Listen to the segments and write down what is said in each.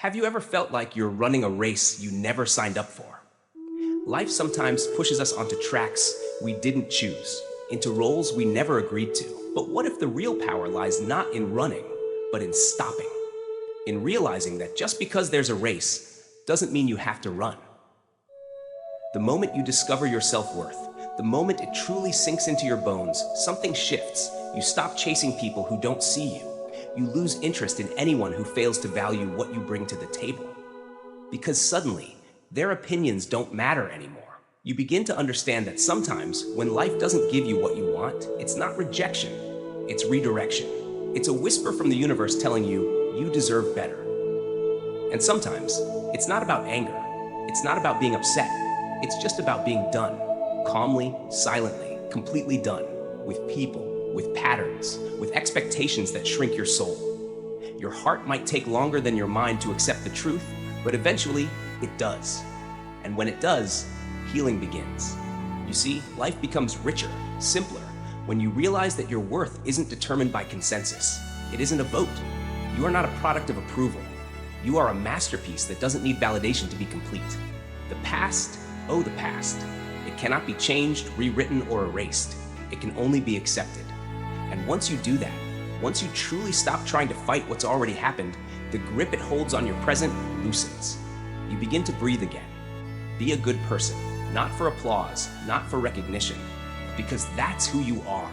Have you ever felt like you're running a race you never signed up for? Life sometimes pushes us onto tracks we didn't choose, into roles we never agreed to. But what if the real power lies not in running, but in stopping? In realizing that just because there's a race doesn't mean you have to run. The moment you discover your self-worth, the moment it truly sinks into your bones, something shifts. You stop chasing people who don't see you. You lose interest in anyone who fails to value what you bring to the table. Because suddenly, their opinions don't matter anymore. You begin to understand that sometimes, when life doesn't give you what you want, it's not rejection, it's redirection. It's a whisper from the universe telling you, you deserve better. And sometimes, it's not about anger. It's not about being upset. It's just about being done. Calmly, silently, completely done. With people, with patterns, with expectations that shrink your soul. Your heart might take longer than your mind to accept the truth, but eventually, it does. And when it does, healing begins. You see, life becomes richer, simpler, when you realize that your worth isn't determined by consensus. It isn't a vote. You are not a product of approval. You are a masterpiece that doesn't need validation to be complete. The past, oh the past. It cannot be changed, rewritten, or erased. It can only be accepted. And once you do that, once you truly stop trying to fight what's already happened, the grip it holds on your present loosens. You begin to breathe again. Be a good person, not for applause, not for recognition, because that's who you are.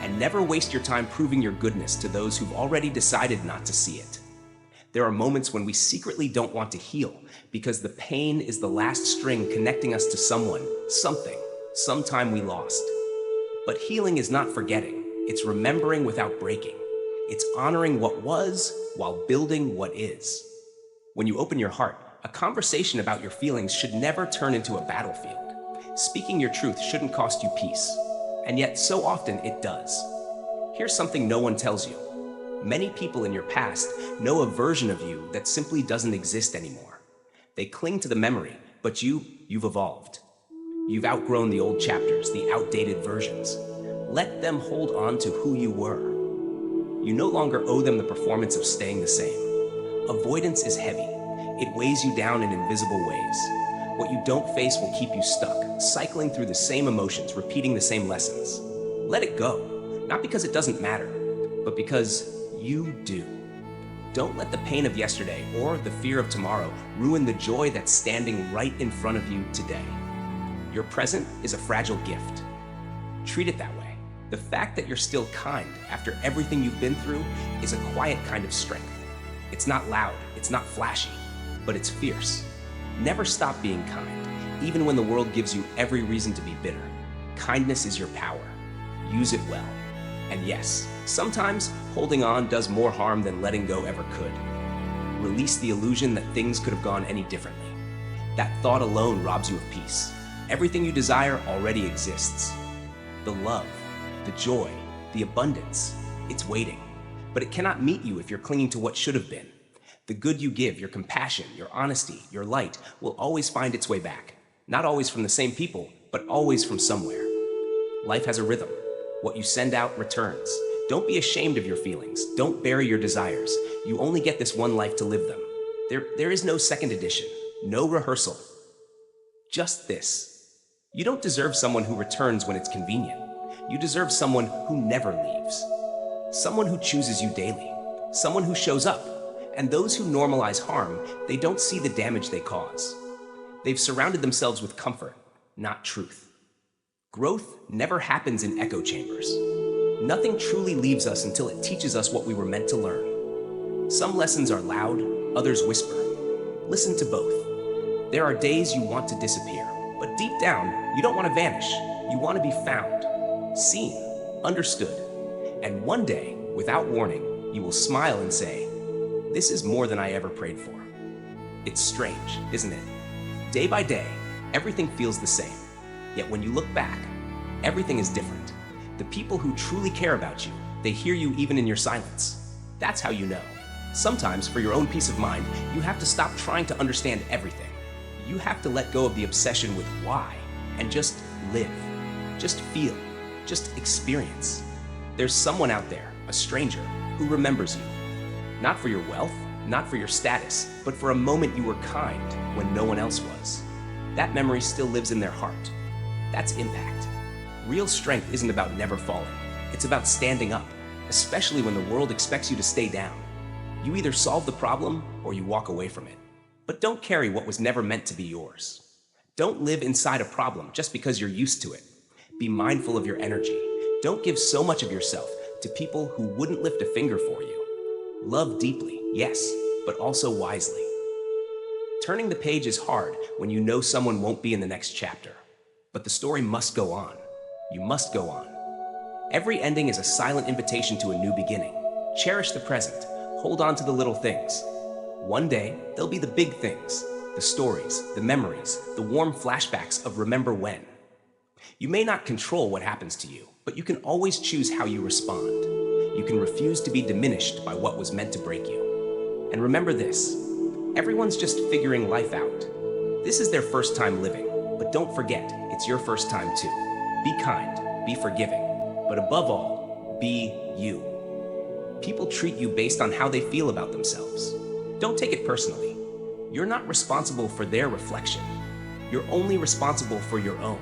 And never waste your time proving your goodness to those who've already decided not to see it. There are moments when we secretly don't want to heal because the pain is the last string connecting us to someone, something, sometime we lost. But healing is not forgetting. It's remembering without breaking. It's honoring what was while building what is. When you open your heart, a conversation about your feelings should never turn into a battlefield. Speaking your truth shouldn't cost you peace. And yet, so often it does. Here's something no one tells you. Many people in your past know a version of you that simply doesn't exist anymore. They cling to the memory, but you've evolved. You've outgrown the old chapters, the outdated versions. Let them hold on to who you were. You no longer owe them the performance of staying the same. Avoidance is heavy. It weighs you down in invisible ways. What you don't face will keep you stuck, cycling through the same emotions, repeating the same lessons. Let it go, not because it doesn't matter, but because you do. Don't let the pain of yesterday or the fear of tomorrow ruin the joy that's standing right in front of you today. Your present is a fragile gift. Treat it that way. The fact that you're still kind after everything you've been through is a quiet kind of strength. It's not loud, it's not flashy, but it's fierce. Never stop being kind, even when the world gives you every reason to be bitter. Kindness is your power. Use it well. And yes, sometimes holding on does more harm than letting go ever could. Release the illusion that things could have gone any differently. That thought alone robs you of peace. Everything you desire already exists. The love, the joy, the abundance, it's waiting. But it cannot meet you if you're clinging to what should have been. The good you give, your compassion, your honesty, your light, will always find its way back. Not always from the same people, but always from somewhere. Life has a rhythm. What you send out returns. Don't be ashamed of your feelings. Don't bury your desires. You only get this one life to live them. There is no second edition, no rehearsal. Just this. You don't deserve someone who returns when it's convenient. You deserve someone who never leaves. Someone who chooses you daily. Someone who shows up. And those who normalize harm, they don't see the damage they cause. They've surrounded themselves with comfort, not truth. Growth never happens in echo chambers. Nothing truly leaves us until it teaches us what we were meant to learn. Some lessons are loud, others whisper. Listen to both. There are days you want to disappear, but deep down, you don't want to vanish. You want to be found, seen, understood. And one day, without warning, you will smile and say, "This is more than I ever prayed for." It's strange, isn't it? Day by day, everything feels the same. Yet when you look back, everything is different. The people who truly care about you, they hear you even in your silence. That's how you know. Sometimes, for your own peace of mind, you have to stop trying to understand everything. You have to let go of the obsession with why and just live. Just feel. Just experience. There's someone out there, a stranger, who remembers you. Not for your wealth, not for your status, but for a moment you were kind when no one else was. That memory still lives in their heart. That's impact. Real strength isn't about never falling. It's about standing up, especially when the world expects you to stay down. You either solve the problem or you walk away from it. But don't carry what was never meant to be yours. Don't live inside a problem just because you're used to it. Be mindful of your energy. Don't give so much of yourself to people who wouldn't lift a finger for you. Love deeply, yes, but also wisely. Turning the page is hard when you know someone won't be in the next chapter. But the story must go on. You must go on. Every ending is a silent invitation to a new beginning. Cherish the present. Hold on to the little things. One day, they'll be the big things. The stories, the memories, the warm flashbacks of remember when. You may not control what happens to you, but you can always choose how you respond. You can refuse to be diminished by what was meant to break you. And remember this, everyone's just figuring life out. This is their first time living, but don't forget, it's your first time too. Be kind, be forgiving, but above all, be you. People treat you based on how they feel about themselves. Don't take it personally. You're not responsible for their reflection. You're only responsible for your own.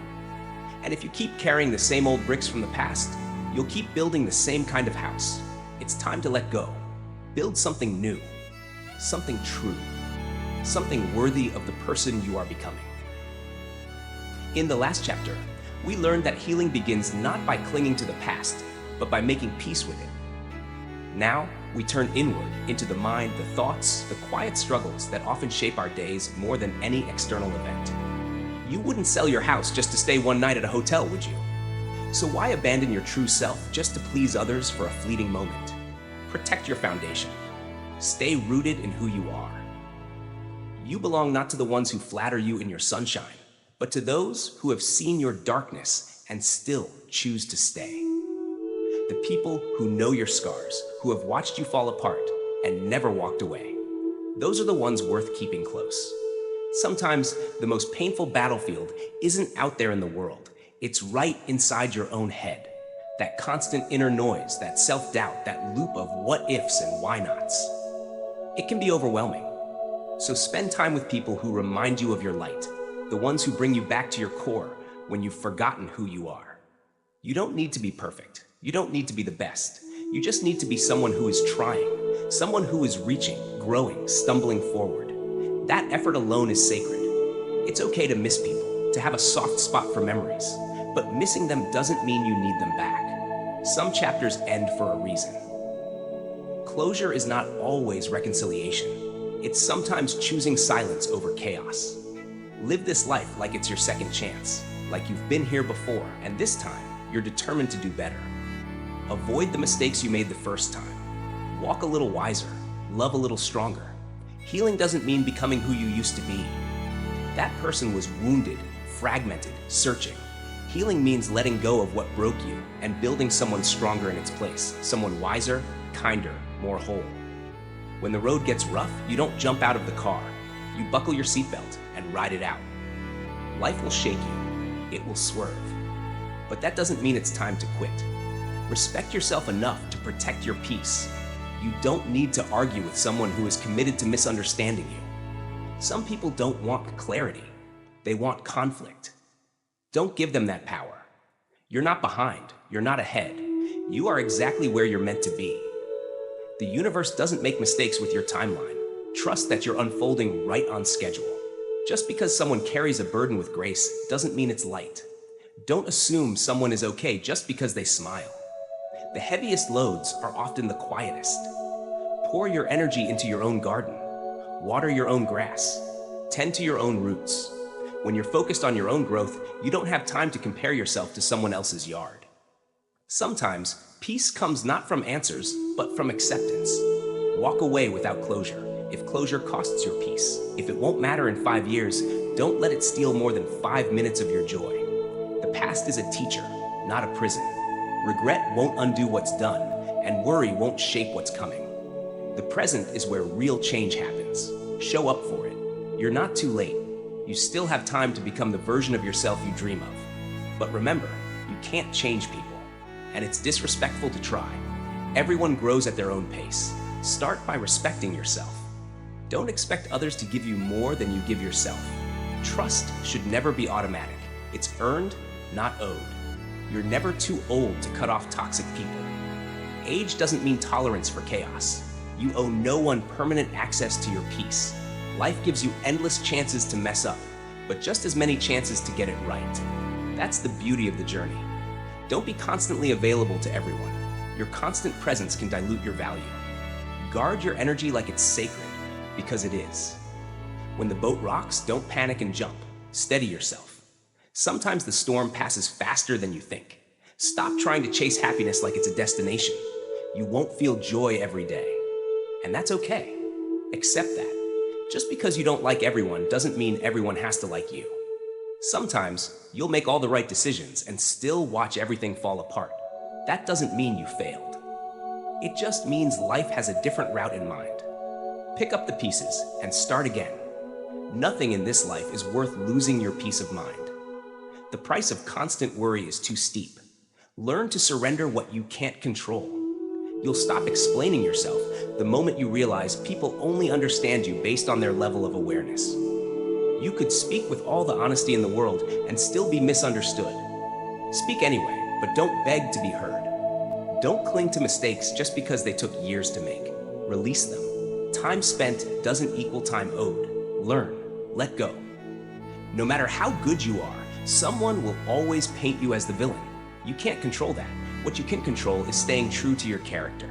And if you keep carrying the same old bricks from the past, you'll keep building the same kind of house. It's time to let go. Build something new, something true, something worthy of the person you are becoming. In the last chapter, we learned that healing begins not by clinging to the past, but by making peace with it. Now, we turn inward into the mind, the thoughts, the quiet struggles that often shape our days more than any external event. You wouldn't sell your house just to stay one night at a hotel, would you? So why abandon your true self just to please others for a fleeting moment? Protect your foundation. Stay rooted in who you are. You belong not to the ones who flatter you in your sunshine, but to those who have seen your darkness and still choose to stay. The people who know your scars, who have watched you fall apart and never walked away. Those are the ones worth keeping close. Sometimes the most painful battlefield isn't out there in the world. It's right inside your own head. That constant inner noise, that self-doubt, that loop of what ifs and why nots. It can be overwhelming. So spend time with people who remind you of your light, the ones who bring you back to your core when you've forgotten who you are. You don't need to be perfect. You don't need to be the best. You just need to be someone who is trying, someone who is reaching, growing, stumbling forward. That effort alone is sacred. It's okay to miss people, to have a soft spot for memories, but missing them doesn't mean you need them back. Some chapters end for a reason. Closure is not always reconciliation. It's sometimes choosing silence over chaos. Live this life like it's your second chance, like you've been here before, and this time, you're determined to do better. Avoid the mistakes you made the first time. Walk a little wiser, love a little stronger. Healing doesn't mean becoming who you used to be. That person was wounded, fragmented, searching. Healing means letting go of what broke you and building someone stronger in its place, someone wiser, kinder, more whole. When the road gets rough, you don't jump out of the car. You buckle your seatbelt and ride it out. Life will shake you. It will swerve. But that doesn't mean it's time to quit. Respect yourself enough to protect your peace. You don't need to argue with someone who is committed to misunderstanding you. Some people don't want clarity. They want conflict. Don't give them that power. You're not behind. You're not ahead. You are exactly where you're meant to be. The universe doesn't make mistakes with your timeline. Trust that you're unfolding right on schedule. Just because someone carries a burden with grace doesn't mean it's light. Don't assume someone is okay just because they smile. The heaviest loads are often the quietest. Pour your energy into your own garden. Water your own grass. Tend to your own roots. When you're focused on your own growth, you don't have time to compare yourself to someone else's yard. Sometimes, peace comes not from answers, but from acceptance. Walk away without closure, if closure costs your peace. If it won't matter in 5 years, don't let it steal more than 5 minutes of your joy. The past is a teacher, not a prison. Regret won't undo what's done, and worry won't shape what's coming. The present is where real change happens. Show up for it. You're not too late. You still have time to become the version of yourself you dream of. But remember, you can't change people, and it's disrespectful to try. Everyone grows at their own pace. Start by respecting yourself. Don't expect others to give you more than you give yourself. Trust should never be automatic. It's earned, not owed. You're never too old to cut off toxic people. Age doesn't mean tolerance for chaos. You owe no one permanent access to your peace. Life gives you endless chances to mess up, but just as many chances to get it right. That's the beauty of the journey. Don't be constantly available to everyone. Your constant presence can dilute your value. Guard your energy like it's sacred, because it is. When the boat rocks, don't panic and jump. Steady yourself. Sometimes the storm passes faster than you think. Stop trying to chase happiness like it's a destination. You won't feel joy every day. And that's okay. Accept that. Just because you don't like everyone doesn't mean everyone has to like you. Sometimes you'll make all the right decisions and still watch everything fall apart. That doesn't mean you failed. It just means life has a different route in mind. Pick up the pieces and start again. Nothing in this life is worth losing your peace of mind. The price of constant worry is too steep. Learn to surrender what you can't control. You'll stop explaining yourself the moment you realize people only understand you based on their level of awareness. You could speak with all the honesty in the world and still be misunderstood. Speak anyway, but don't beg to be heard. Don't cling to mistakes just because they took years to make. Release them. Time spent doesn't equal time owed. Learn. Let go. No matter how good you are, someone will always paint you as the villain. You can't control that. What you can control is staying true to your character.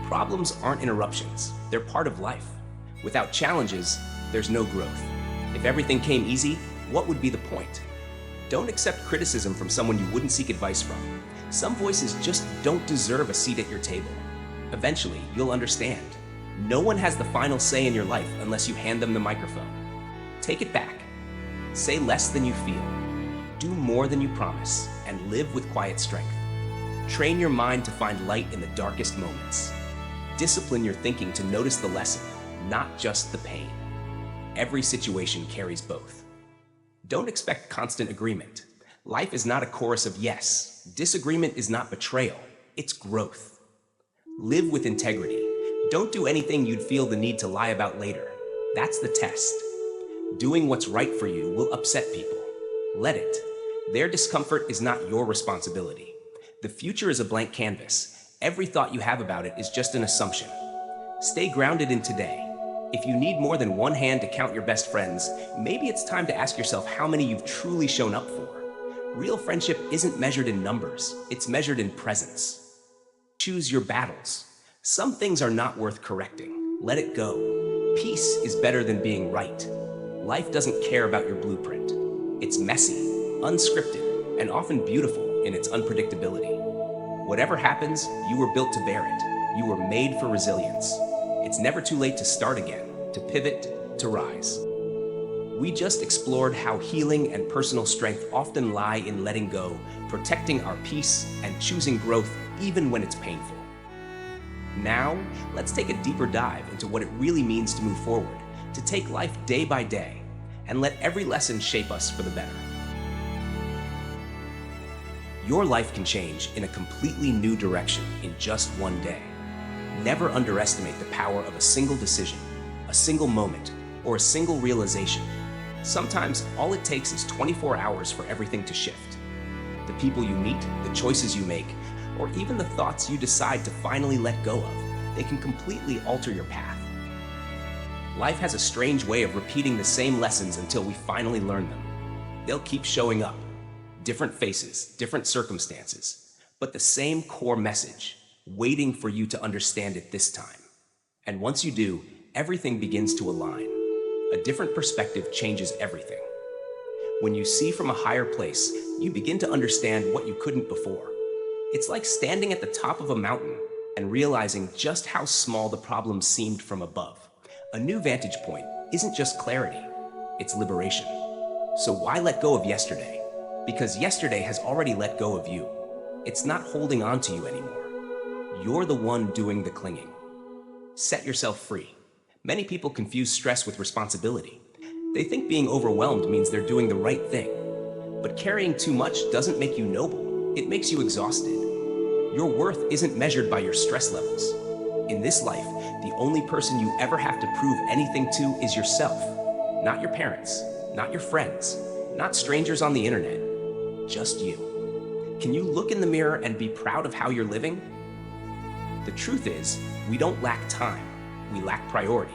Problems aren't interruptions. They're part of life. Without challenges, there's no growth. If everything came easy, what would be the point? Don't accept criticism from someone you wouldn't seek advice from. Some voices just don't deserve a seat at your table. Eventually, you'll understand. No one has the final say in your life unless you hand them the microphone. Take it back. Say less than you feel. Do more than you promise, and live with quiet strength. Train your mind to find light in the darkest moments. Discipline your thinking to notice the lesson, not just the pain. Every situation carries both. Don't expect constant agreement. Life is not a chorus of yes. Disagreement is not betrayal, it's growth. Live with integrity. Don't do anything you'd feel the need to lie about later. That's the test. Doing what's right for you will upset people. Let it. Their discomfort is not your responsibility. The future is a blank canvas. Every thought you have about it is just an assumption. Stay grounded in today. If you need more than one hand to count your best friends, maybe it's time to ask yourself how many you've truly shown up for. Real friendship isn't measured in numbers, it's measured in presence. Choose your battles. Some things are not worth correcting. Let it go. Peace is better than being right. Life doesn't care about your blueprint. It's messy, unscripted, and often beautiful in its unpredictability. Whatever happens, you were built to bear it. You were made for resilience. It's never too late to start again, to pivot, to rise. We just explored how healing and personal strength often lie in letting go, protecting our peace, and choosing growth even when it's painful. Now, let's take a deeper dive into what it really means to move forward, to take life day by day, and let every lesson shape us for the better. Your life can change in a completely new direction in just one day. Never underestimate the power of a single decision, a single moment, or a single realization. Sometimes all it takes is 24 hours for everything to shift. The people you meet, the choices you make, or even the thoughts you decide to finally let go of, they can completely alter your path. Life has a strange way of repeating the same lessons until we finally learn them. They'll keep showing up. Different faces, different circumstances, but the same core message, waiting for you to understand it this time. And once you do, everything begins to align. A different perspective changes everything. When you see from a higher place, you begin to understand what you couldn't before. It's like standing at the top of a mountain and realizing just how small the problem seemed from above. A new vantage point isn't just clarity, it's liberation. So why let go of yesterday? Because yesterday has already let go of you. It's not holding on to you anymore. You're the one doing the clinging. Set yourself free. Many people confuse stress with responsibility. They think being overwhelmed means they're doing the right thing. But carrying too much doesn't make you noble. It makes you exhausted. Your worth isn't measured by your stress levels. In this life, the only person you ever have to prove anything to is yourself. Not your parents, not your friends, not strangers on the internet, just you. Can you look in the mirror and be proud of how you're living? The truth is, we don't lack time, we lack priority.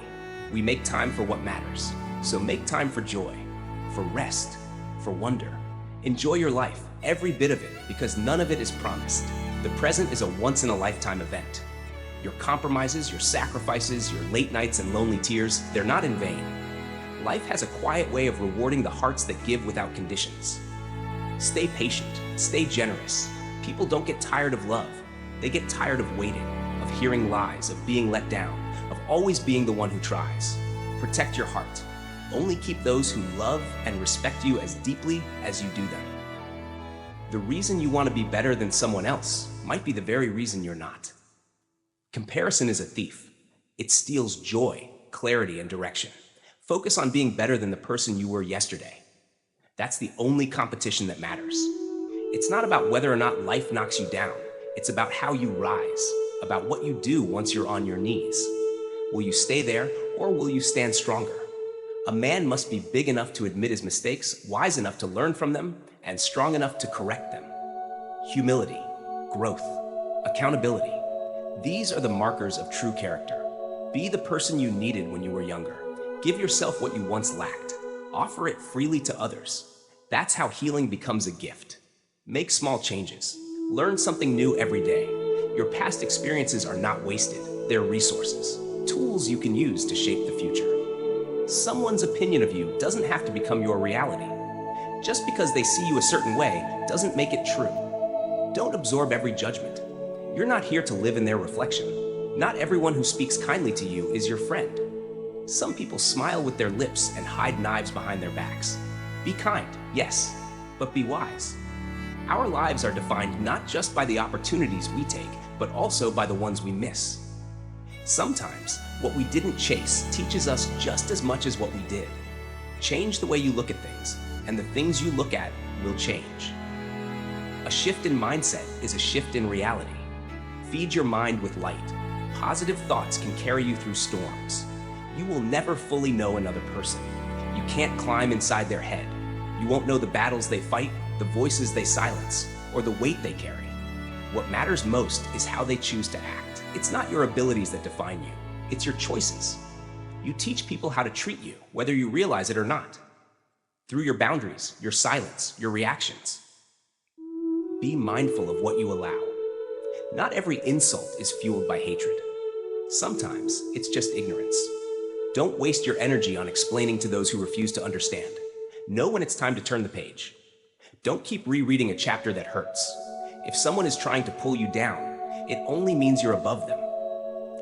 We make time for what matters. So make time for joy, for rest, for wonder. Enjoy your life, every bit of it, because none of it is promised. The present is a once-in-a-lifetime event. Your compromises, your sacrifices, your late nights and lonely tears, they're not in vain. Life has a quiet way of rewarding the hearts that give without conditions. Stay patient, stay generous. People don't get tired of love. They get tired of waiting, of hearing lies, of being let down, of always being the one who tries. Protect your heart. Only keep those who love and respect you as deeply as you do them. The reason you want to be better than someone else might be the very reason you're not. Comparison is a thief. It steals joy, clarity, and direction. Focus on being better than the person you were yesterday. That's the only competition that matters. It's not about whether or not life knocks you down. It's about how you rise, about what you do once you're on your knees. Will you stay there, or will you stand stronger? A man must be big enough to admit his mistakes, wise enough to learn from them, and strong enough to correct them. Humility, growth, accountability. These are the markers of true character. Be the person you needed when you were younger. Give yourself what you once lacked. Offer it freely to others. That's how healing becomes a gift. Make small changes. Learn something new every day. Your past experiences are not wasted. They're resources, tools you can use to shape the future. Someone's opinion of you doesn't have to become your reality. Just because they see you a certain way doesn't make it true. Don't absorb every judgment. You're not here to live in their reflection. Not everyone who speaks kindly to you is your friend. Some people smile with their lips and hide knives behind their backs. Be kind, yes, but be wise. Our lives are defined not just by the opportunities we take, but also by the ones we miss. Sometimes, what we didn't chase teaches us just as much as what we did. Change the way you look at things, and the things you look at will change. A shift in mindset is a shift in reality. Feed your mind with light. Positive thoughts can carry you through storms. You will never fully know another person. You can't climb inside their head. You won't know the battles they fight, the voices they silence, or the weight they carry. What matters most is how they choose to act. It's not your abilities that define you. It's your choices. You teach people how to treat you, whether you realize it or not. Through your boundaries, your silence, your reactions. Be mindful of what you allow. Not every insult is fueled by hatred. Sometimes it's just ignorance. Don't waste your energy on explaining to those who refuse to understand. Know when it's time to turn the page. Don't keep rereading a chapter that hurts. If someone is trying to pull you down, it only means you're above them.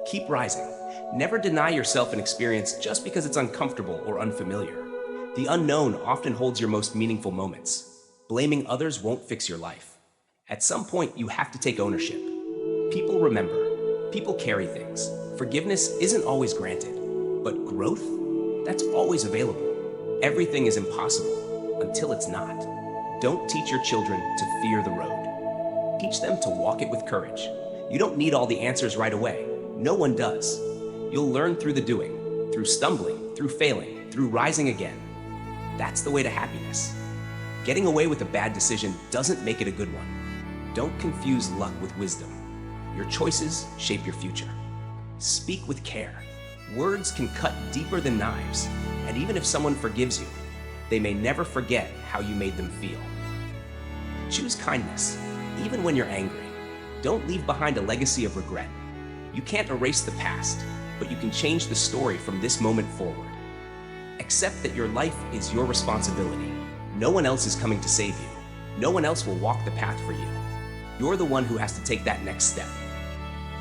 Keep rising. Never deny yourself an experience just because it's uncomfortable or unfamiliar. The unknown often holds your most meaningful moments. Blaming others won't fix your life. At some point, you have to take ownership. People remember. People carry things. Forgiveness isn't always granted. But growth? That's always available. Everything is impossible until it's not. Don't teach your children to fear the road. Teach them to walk it with courage. You don't need all the answers right away. No one does. You'll learn through the doing, through stumbling, through failing, through rising again. That's the way to happiness. Getting away with a bad decision doesn't make it a good one. Don't confuse luck with wisdom. Your choices shape your future. Speak with care. Words can cut deeper than knives, and even if someone forgives you, they may never forget how you made them feel. Choose kindness, even when you're angry. Don't leave behind a legacy of regret. You can't erase the past, but you can change the story from this moment forward. Accept that your life is your responsibility. No one else is coming to save you. No one else will walk the path for you. You're the one who has to take that next step.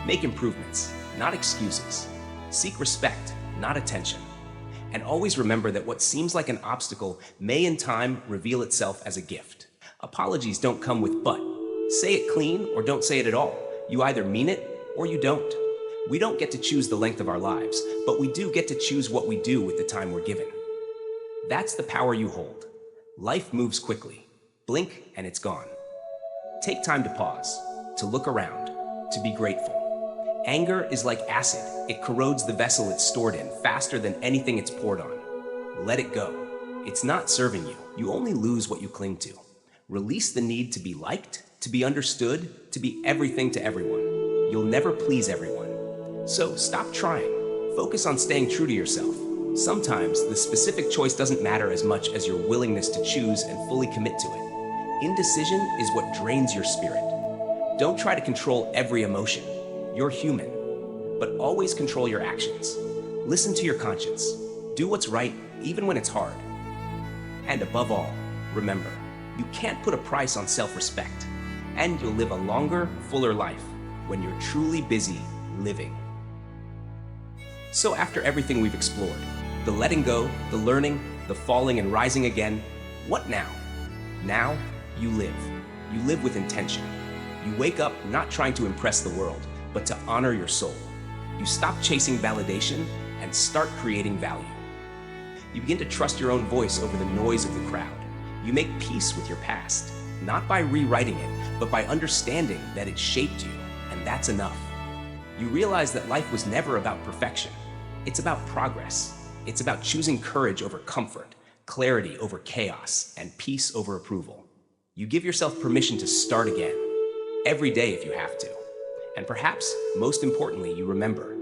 Make improvements, not excuses. Seek respect, not attention. And always remember that what seems like an obstacle may in time reveal itself as a gift. Apologies don't come with but. Say it clean or don't say it at all. You either mean it or you don't. We don't get to choose the length of our lives, but we do get to choose what we do with the time we're given. That's the power you hold. Life moves quickly. Blink and it's gone. Take time to pause, to look around, to be grateful. Anger is like acid. It corrodes the vessel it's stored in faster than anything it's poured on. Let it go. It's not serving you. You only lose what you cling to. Release the need to be liked, to be understood, to be everything to everyone. You'll never please everyone. So stop trying. Focus on staying true to yourself. Sometimes the specific choice doesn't matter as much as your willingness to choose and fully commit to it. Indecision is what drains your spirit. Don't try to control every emotion. You're human. But always control your actions. Listen to your conscience. Do what's right, even when it's hard. And above all, remember, you can't put a price on self-respect. And you'll live a longer, fuller life when you're truly busy living. So after everything we've explored, the letting go, the learning, the falling and rising again, what now? Now, you live. You live with intention. You wake up not trying to impress the world, but to honor your soul. You stop chasing validation and start creating value. You begin to trust your own voice over the noise of the crowd. You make peace with your past, not by rewriting it, but by understanding that it shaped you, and that's enough. You realize that life was never about perfection. It's about progress. It's about choosing courage over comfort, clarity over chaos, and peace over approval. You give yourself permission to start again, every day if you have to. And perhaps, most importantly, you remember,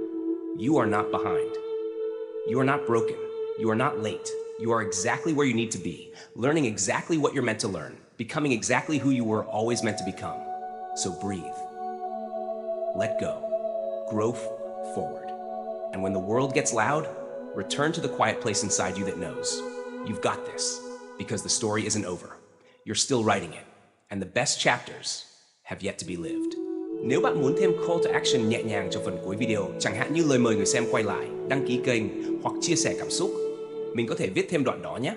you are not behind. You are not broken. You are not late. You are exactly where you need to be, learning exactly what you're meant to learn, becoming exactly who you were always meant to become. So breathe. Let go. Grow forward. And when the world gets loud, return to the quiet place inside you that knows. You've got this, because the story isn't over. You're still writing it, and the best chapters have yet to be lived. Nếu bạn muốn thêm call to action nhẹ nhàng cho phần cuối video, chẳng hạn như lời mời người xem quay lại, đăng ký kênh hoặc chia sẻ cảm xúc, mình có thể viết thêm đoạn đó nhé.